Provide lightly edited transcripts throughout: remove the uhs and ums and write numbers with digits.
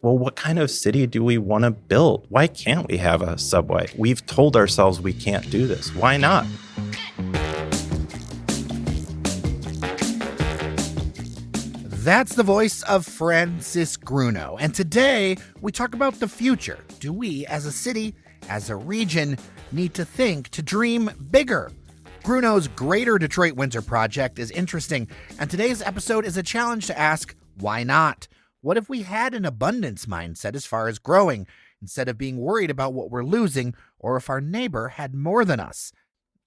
well, what kind of city do we want to build? Why can't we have a subway? We've told ourselves we can't do this. Why not? That's the voice of Francis Grunow. And today we talk about the future. Do we, as a city, as a region, need to think, to dream bigger? Grunow's Greater Detroit Windsor Project is interesting, and today's episode is a challenge to ask, why not? What if we had an abundance mindset as far as growing, instead of being worried about what we're losing, or if our neighbor had more than us?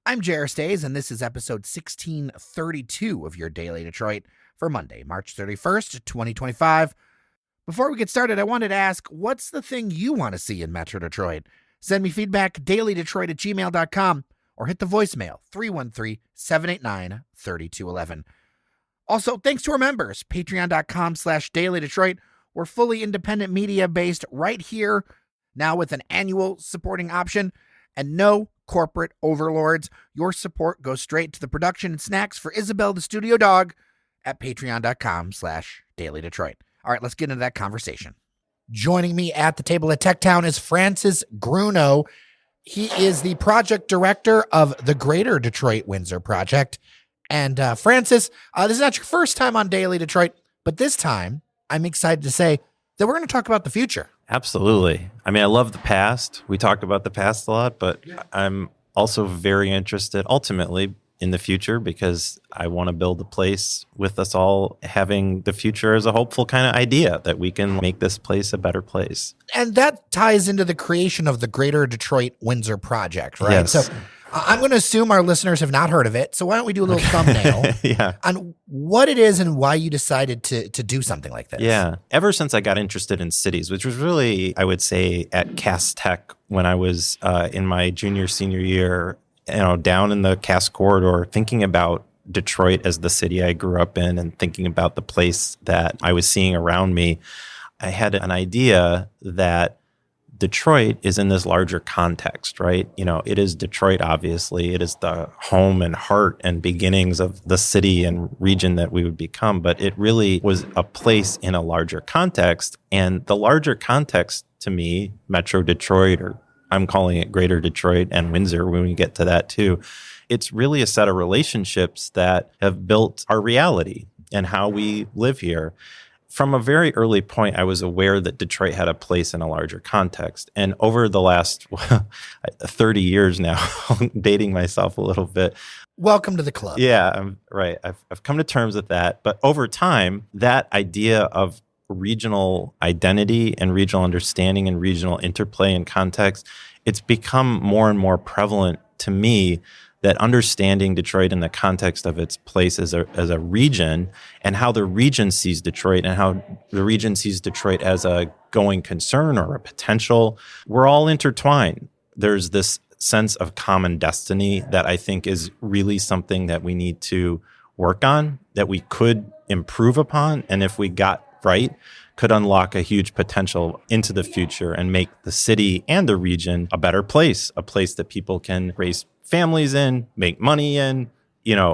I'm Jairus Days, and this is episode 1632 of your Daily Detroit for Monday, March 31st, 2025. Before we get started, I wanted to ask, what's the thing you want to see in Metro Detroit? Send me feedback, dailydetroit@gmail.com, or hit the voicemail, 313-789-3211. Also, thanks to our members, patreon.com/dailydetroit. We're fully independent media based right here, now with an annual supporting option and no corporate overlords. Your support goes straight to the production and snacks for Isabel the studio dog at patreon.com/dailydetroit. All right, let's get into that conversation. Joining me at the table at TechTown is Francis Grunow. He is the project director of the Greater Detroit Windsor Project. And Francis, this is not your first time on Daily Detroit, but this time I'm excited to say that we're going to talk about the future. Absolutely. I mean, I love the past. We talk about the past a lot, but I'm also very interested ultimately in the future because I want to build a place with us all having the future as a hopeful kind of idea that we can make this place a better place. And that ties into the creation of the Greater Detroit Windsor Project, right? Yes. So I'm going to assume our listeners have not heard of it. So why don't we do a little thumbnail on what it is and why you decided to do something like this? Yeah. Ever since I got interested in cities, which was really, I would say, at Cass Tech when I was in my senior year, down in the Cass corridor, thinking about Detroit as the city I grew up in and thinking about the place that I was seeing around me, I had an idea that Detroit is in this larger context, right? It is Detroit, obviously. It is the home and heart and beginnings of the city and region that we would become. But it really was a place in a larger context. And the larger context to me, Metro Detroit, or I'm calling it Greater Detroit and Windsor when we get to that too, it's really a set of relationships that have built our reality and how we live here. From a very early point, I was aware that Detroit had a place in a larger context. And over the last 30 years now, dating myself a little bit. Welcome to the club. Yeah, I'm right. I've come to terms with that. But over time, that idea of regional identity and regional understanding and regional interplay and context, it's become more and more prevalent to me that understanding Detroit in the context of its place as a region and how the region sees Detroit and how the region sees Detroit as a going concern or a potential, we're all intertwined. There's this sense of common destiny that I think is really something that we need to work on, that we could improve upon, and if we got right, could unlock a huge potential into the future and make the city and the region a better place, a place that people can raise families in, make money in,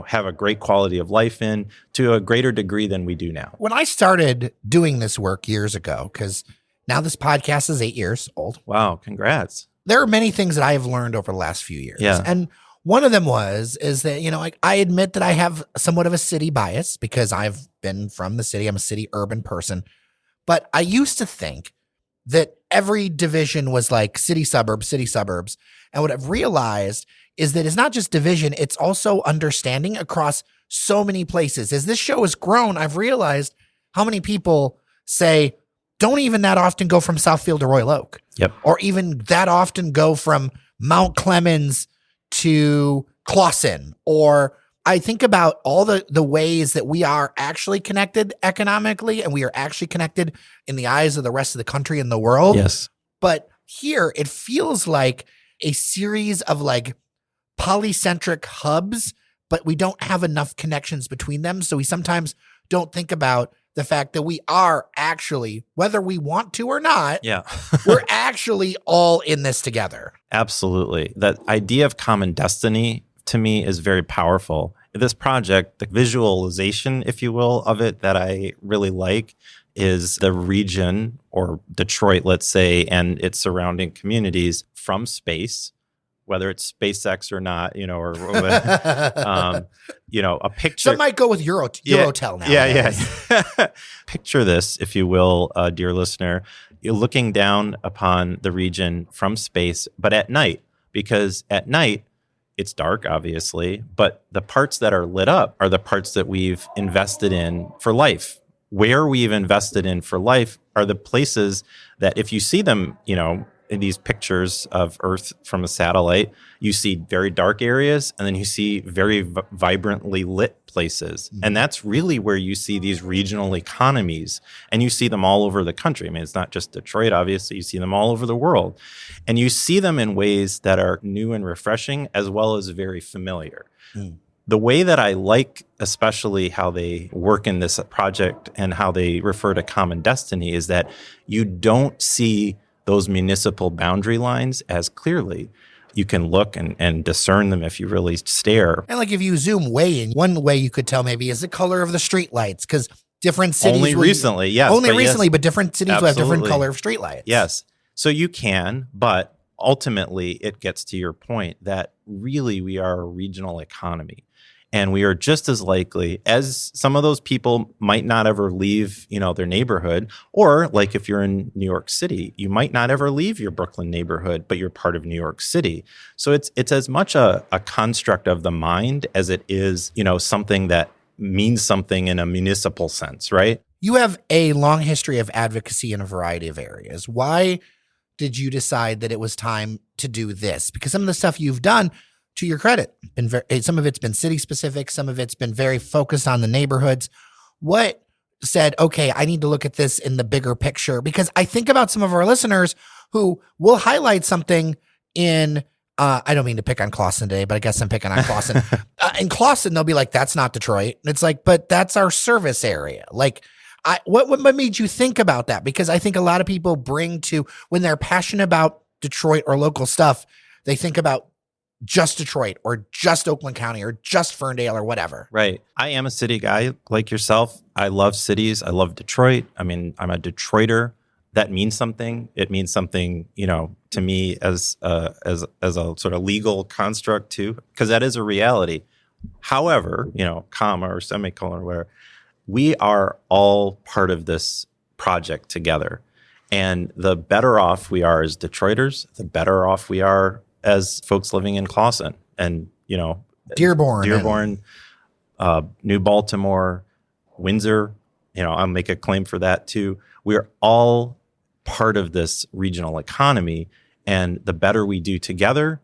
have a great quality of life in to a greater degree than we do now. When I started doing this work years ago, because now this podcast is 8 years old. Wow, congrats. There are many things that I have learned over the last few years. Yeah. And one of them is that, I admit that I have somewhat of a city bias because I've been from the city. I'm a city urban person. But I used to think that every division was like city, suburbs. And what I've realized is that it's not just division, it's also understanding across so many places. As this show has grown, I've realized how many people say, don't even that often go from Southfield to Royal Oak. Yep. Or even that often go from Mount Clemens to Clawson. Or I think about all the ways that we are actually connected economically and we are actually connected in the eyes of the rest of the country and the world. Yes. But here it feels like a series of polycentric hubs, but we don't have enough connections between them. So we sometimes don't think about the fact that we are actually, whether we want to or not, we're actually all in this together. Absolutely. That idea of common destiny to me is very powerful. This project, the visualization, if you will, of it that I really like is the region, or Detroit, let's say, and its surrounding communities from space, whether it's SpaceX or not, or a picture. Some might go with Eurotel now. Yeah. Picture this, if you will, dear listener. You're looking down upon the region from space, but at night, because at night, it's dark, obviously, but the parts that are lit up are the parts that we've invested in for life. Where we've invested in for life are the places that, if you see them, in these pictures of Earth from a satellite, you see very dark areas, and then you see very vibrantly lit places. And that's really where you see these regional economies, and you see them all over the country. I mean, it's not just Detroit, obviously. You see them all over the world, and you see them in ways that are new and refreshing, as well as very familiar. The way that I like, especially how they work in this project and how they refer to common destiny, is that you don't see those municipal boundary lines as clearly. You can look and discern them if you really stare. And like if you zoom way in, one way you could tell maybe is the color of the street lights, because different cities only recently, yes. But different cities will have different color of street lights. Yes. So you can, but ultimately it gets to your point that really we are a regional economy. And we are just as likely as some of those people might not ever leave, their neighborhood. Or like if you're in New York City, you might not ever leave your Brooklyn neighborhood, but you're part of New York City. So it's as much a construct of the mind as it is, something that means something in a municipal sense, right? You have a long history of advocacy in a variety of areas. Why did you decide that it was time to do this? Because some of the stuff you've done, to your credit, some of it's been city specific, some of it's been very focused on the neighborhoods. What said, okay, I need to look at this in the bigger picture? Because I think about some of our listeners who will highlight something in, I don't mean to pick on Clawson today, but I guess I'm picking on Clawson. In Clawson, they'll be like, that's not Detroit. And it's like, but that's our service area. Like, what made you think about that? Because I think a lot of people bring to, when they're passionate about Detroit or local stuff, they think about just Detroit or just Oakland County or just Ferndale or whatever. Right. I am a city guy like yourself. I love cities. I love Detroit. I mean, I'm a Detroiter. That means something. It means something, to me as a sort of legal construct too, because that is a reality. However, comma or semicolon or whatever, we are all part of this project together. And the better off we are as Detroiters, the better off we are as folks living in Clawson and, Dearborn, New Baltimore, Windsor, I'll make a claim for that too. We're all part of this regional economy, and the better we do together,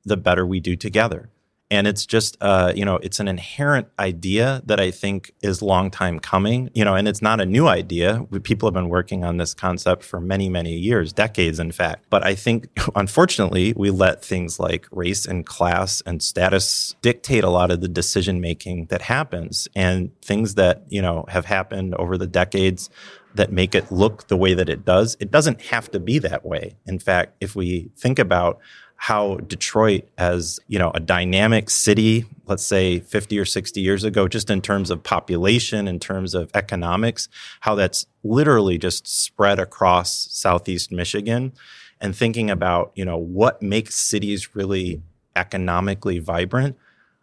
the better we do together. And it's just, it's an inherent idea that I think is long time coming, and it's not a new idea. People have been working on this concept for many, many years, decades, in fact. But I think, unfortunately, we let things like race and class and status dictate a lot of the decision making that happens, and things that, have happened over the decades that make it look the way that it does. It doesn't have to be that way. In fact, if we think about how Detroit as, a dynamic city, let's say 50 or 60 years ago, just in terms of population, in terms of economics, how that's literally just spread across Southeast Michigan, and thinking about, what makes cities really economically vibrant,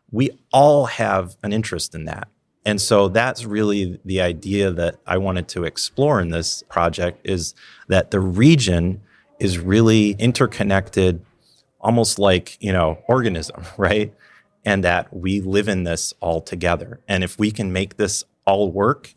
we all have an interest in that. And so that's really the idea that I wanted to explore in this project, is that the region is really interconnected, almost like, organism, right? And that we live in this all together. And if we can make this all work,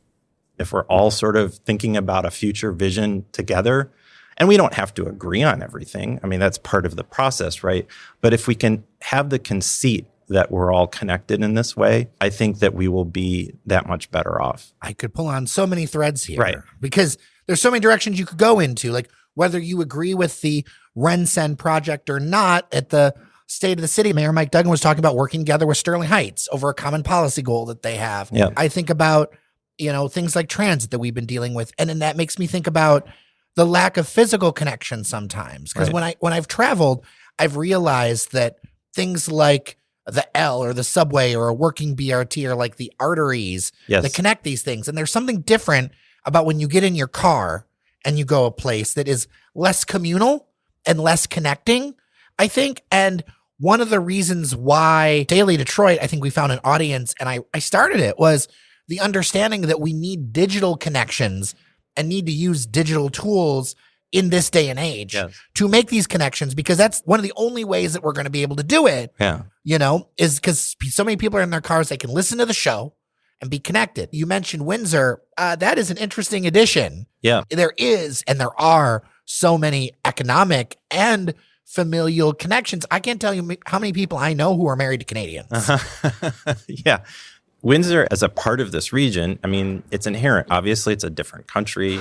if we're all sort of thinking about a future vision together, and we don't have to agree on everything. I mean, that's part of the process, right? But if we can have the conceit that we're all connected in this way, I think that we will be that much better off. I could pull on so many threads here, right? Because there's so many directions you could go into, like whether you agree with the Ren-Sen project or not. At the State of the City, Mayor Mike Duggan was talking about working together with Sterling Heights over a common policy goal that they have. Yep. I think about, things like transit that we've been dealing with. And then that makes me think about the lack of physical connection sometimes. Because Right. when I've traveled, I've realized that things like the L or the subway or a working BRT are like the arteries Yes. that connect these things. And there's something different about when you get in your car and you go a place that is less communal and less connecting, I think. And one of the reasons why Daily Detroit, I think we found an audience, and I started it, was the understanding that we need digital connections and need to use digital tools in this day and age to make these connections, because that's one of the only ways that we're going to be able to do it, is because so many people are in their cars, they can listen to the show and be connected. You mentioned Windsor. That is an interesting addition. Yeah. There is, and there are so many economic and familial connections. I can't tell you how many people I know who are married to Canadians. Yeah. Windsor, as a part of this region, I mean, it's inherent. Obviously, it's a different country.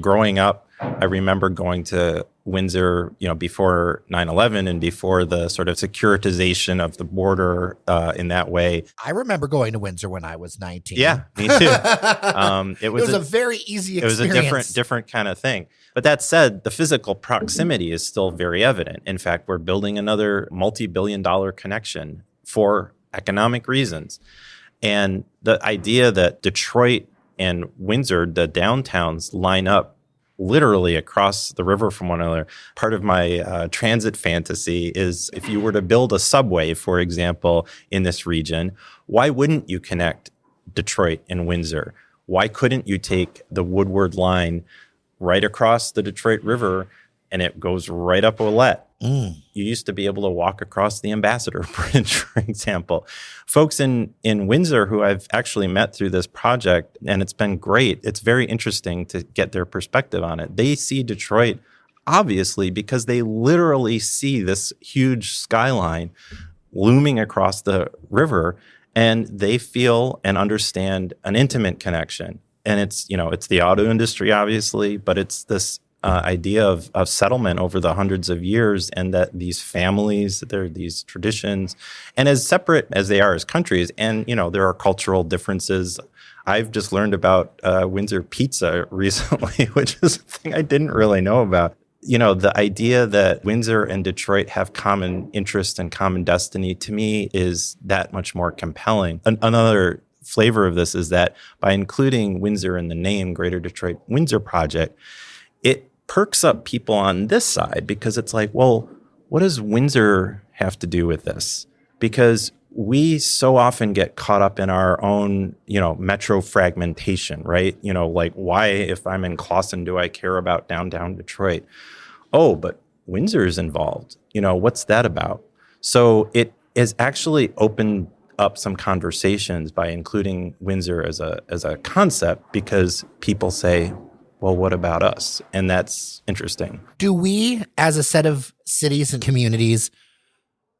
Growing up, I remember going to Windsor, before 9/11 and before the sort of securitization of the border in that way. I remember going to Windsor when I was 19. Yeah, me too. It was a very easy experience. It was a different kind of thing. But that said, the physical proximity is still very evident. In fact, we're building another multi-billion-dollar connection for economic reasons. And the idea that Detroit and Windsor, the downtowns, line up literally across the river from one another. Part of my transit fantasy is if you were to build a subway, for example, in this region, why wouldn't you connect Detroit and Windsor? Why couldn't you take the Woodward line right across the Detroit River and it goes right up Ouellette? You used to be able to walk across the Ambassador Bridge, for example. Folks in Windsor who I've actually met through this project, and it's been great. It's very interesting to get their perspective on it. They see Detroit, obviously, because they literally see this huge skyline looming across the river, and they feel and understand an intimate connection. And it's the auto industry, obviously, but it's this idea of settlement over the hundreds of years, and that these families, there are these traditions, and as separate as they are as countries, and there are cultural differences. I've just learned about Windsor pizza recently, which is something I didn't really know about. The idea that Windsor and Detroit have common interest and common destiny, to me, is that much more compelling. Another flavor of this is that by including Windsor in the name, Greater Detroit Windsor Project, it perks up people on this side, because it's like, well, what does Windsor have to do with this? Because we so often get caught up in our own, metro fragmentation, right? Like, why, if I'm in Clawson, do I care about downtown Detroit? Oh, but Windsor is involved. What's that about? So it has actually opened up some conversations by including Windsor as a concept, because people say, well, what about us? And that's interesting. Do we, as a set of cities and communities,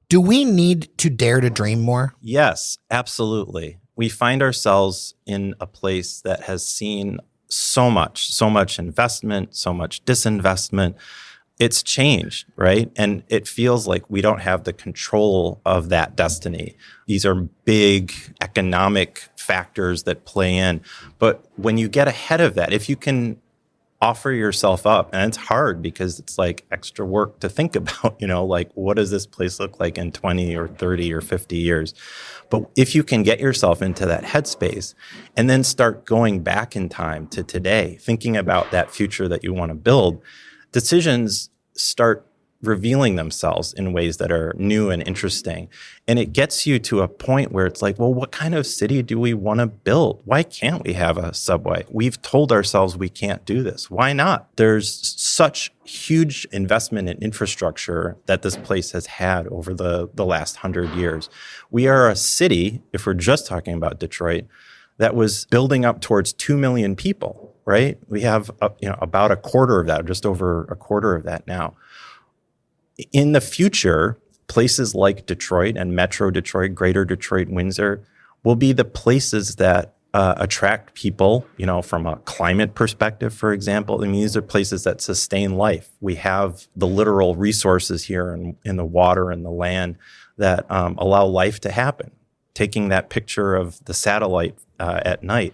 do we need to dare to dream more? Yes, absolutely. We find ourselves in a place that has seen so much investment, so much disinvestment. It's changed, right? And it feels like we don't have the control of that destiny. These are big economic factors that play in. But when you get ahead of that, if you can offer yourself up, and it's hard because it's like extra work to think about, like, what does this place look like in 20 or 30 or 50 years? But if you can get yourself into that headspace and then start going back in time to today, thinking about that future that you want to build, decisions start revealing themselves in ways that are new and interesting. And it gets you to a point where it's like, well, what kind of city do we want to build? Why can't we have a subway? We've told ourselves we can't do this. Why not? There's such huge investment in infrastructure that this place has had over the last 100 years. We are a city, if we're just talking about Detroit, that was building up towards 2 million people, right? We have about a quarter of that, just over a quarter of that now. In the future, places like Detroit and Metro Detroit, Greater Detroit, Windsor will be the places that attract people, from a climate perspective, for example. I mean, these are places that sustain life. We have the literal resources here in the water and the land that allow life to happen. Taking that picture of the satellite at night,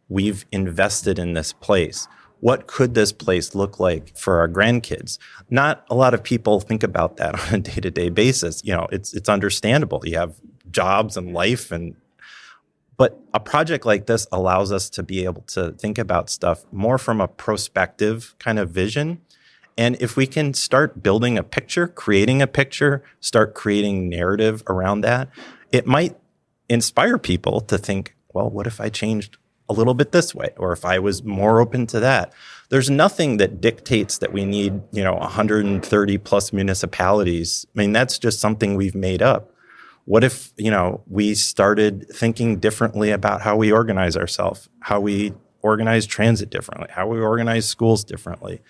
we've invested in this place. What could this place look like for our grandkids? Not a lot of people think about that on a day-to-day basis. It's understandable. You have jobs and life, But a project like this allows us to be able to think about stuff more from a prospective kind of vision. And if we can start building a picture, creating a picture, start creating narrative around that, it might inspire people to think, well, what if I changed a little bit this way? Or if I was more open to that? There's nothing that dictates that we need, 130 plus municipalities. I mean, that's just something we've made up. What if, we started thinking differently about how we organize ourselves, how we organize transit differently, how we organize schools differently?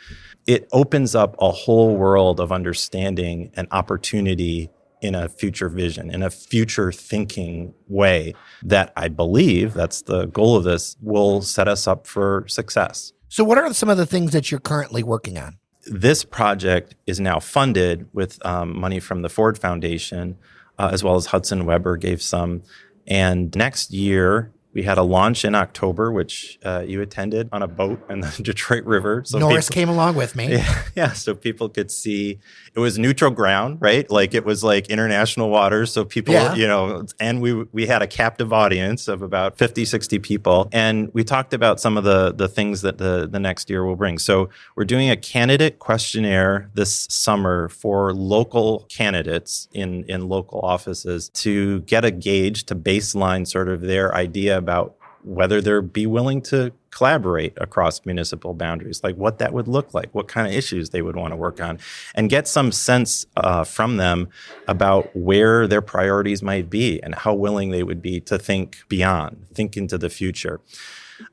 It opens up a whole world of understanding and opportunity in a future vision, in a future thinking way that I believe, that's the goal of this, will set us up for success. So what are some of the things that you're currently working on? This project is now funded with money from the Ford Foundation, as well as Hudson Weber gave some. And next year, we had a launch in October, which you attended on a boat in the Detroit River. So Norris came along with me. Yeah, so people could see. It was neutral ground, right? Like it was like international waters. So people, and we had a captive audience of about 50, 60 people. And we talked about some of the things that the next year will bring. So we're doing a candidate questionnaire this summer for local candidates in local offices to get a gauge, to baseline sort of their idea about whether they'd be willing to collaborate across municipal boundaries, like what that would look like, what kind of issues they would want to work on, and get some sense from them about where their priorities might be and how willing they would be to think beyond, think into the future.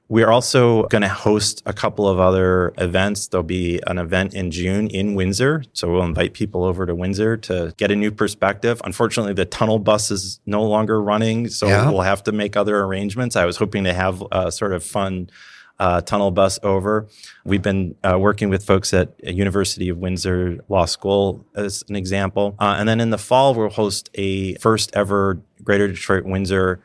We're also going to host a couple of other events. There'll be an event in June in Windsor. So we'll invite people over to Windsor to get a new perspective. Unfortunately, the tunnel bus is no longer running, so we'll have to make other arrangements. I was hoping to have a sort of fun tunnel bus over. We've been working with folks at University of Windsor Law School as an example. And then in the fall, we'll host a first ever Greater Detroit Windsor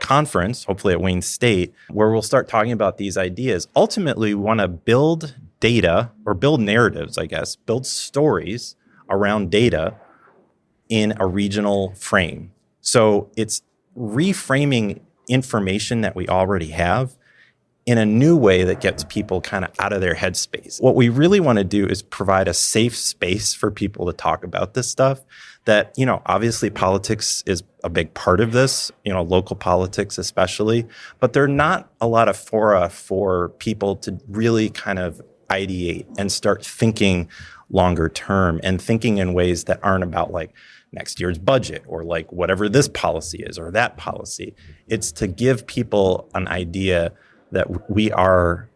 conference, hopefully at Wayne State, where we'll start talking about these ideas. Ultimately, we want to build data or build narratives, I guess, build stories around data in a regional frame. So it's reframing information that we already have in a new way that gets people kind of out of their headspace. What we really want to do is provide a safe space for people to talk about this stuff. That, obviously politics is a big part of this, local politics especially, but there are not a lot of fora for people to really kind of ideate and start thinking longer term and thinking in ways that aren't about like next year's budget or like whatever this policy is or that policy. It's to give people an idea that we are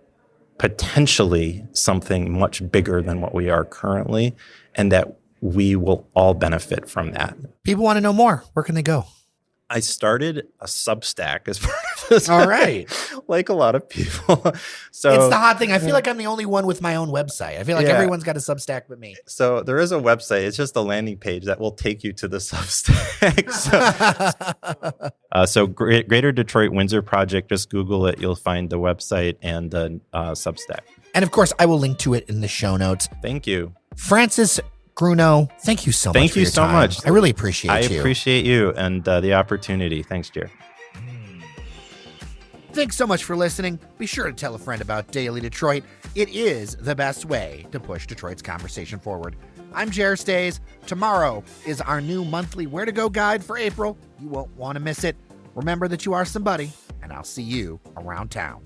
potentially something much bigger than what we are currently, and that we will all benefit from that. People want to know more. Where can they go? I started a Substack as part of this. All right. Like a lot of people. So it's the hot thing. I feel like I'm the only one with my own website. I feel like everyone's got a Substack but me. So there is a website. It's just a landing page that will take you to the Substack. So Greater Detroit Windsor Project, just Google it. You'll find the website and the Substack. And of course, I will link to it in the show notes. Thank you. Francis Grunow, thank you so much. Thank you so much. I really appreciate you. I appreciate you and the opportunity. Thanks, Jer. Thanks so much for listening. Be sure to tell a friend about Daily Detroit. It is the best way to push Detroit's conversation forward. I'm Jer Stays. Tomorrow is our new monthly Where to Go guide for April. You won't want to miss it. Remember that you are somebody, and I'll see you around town.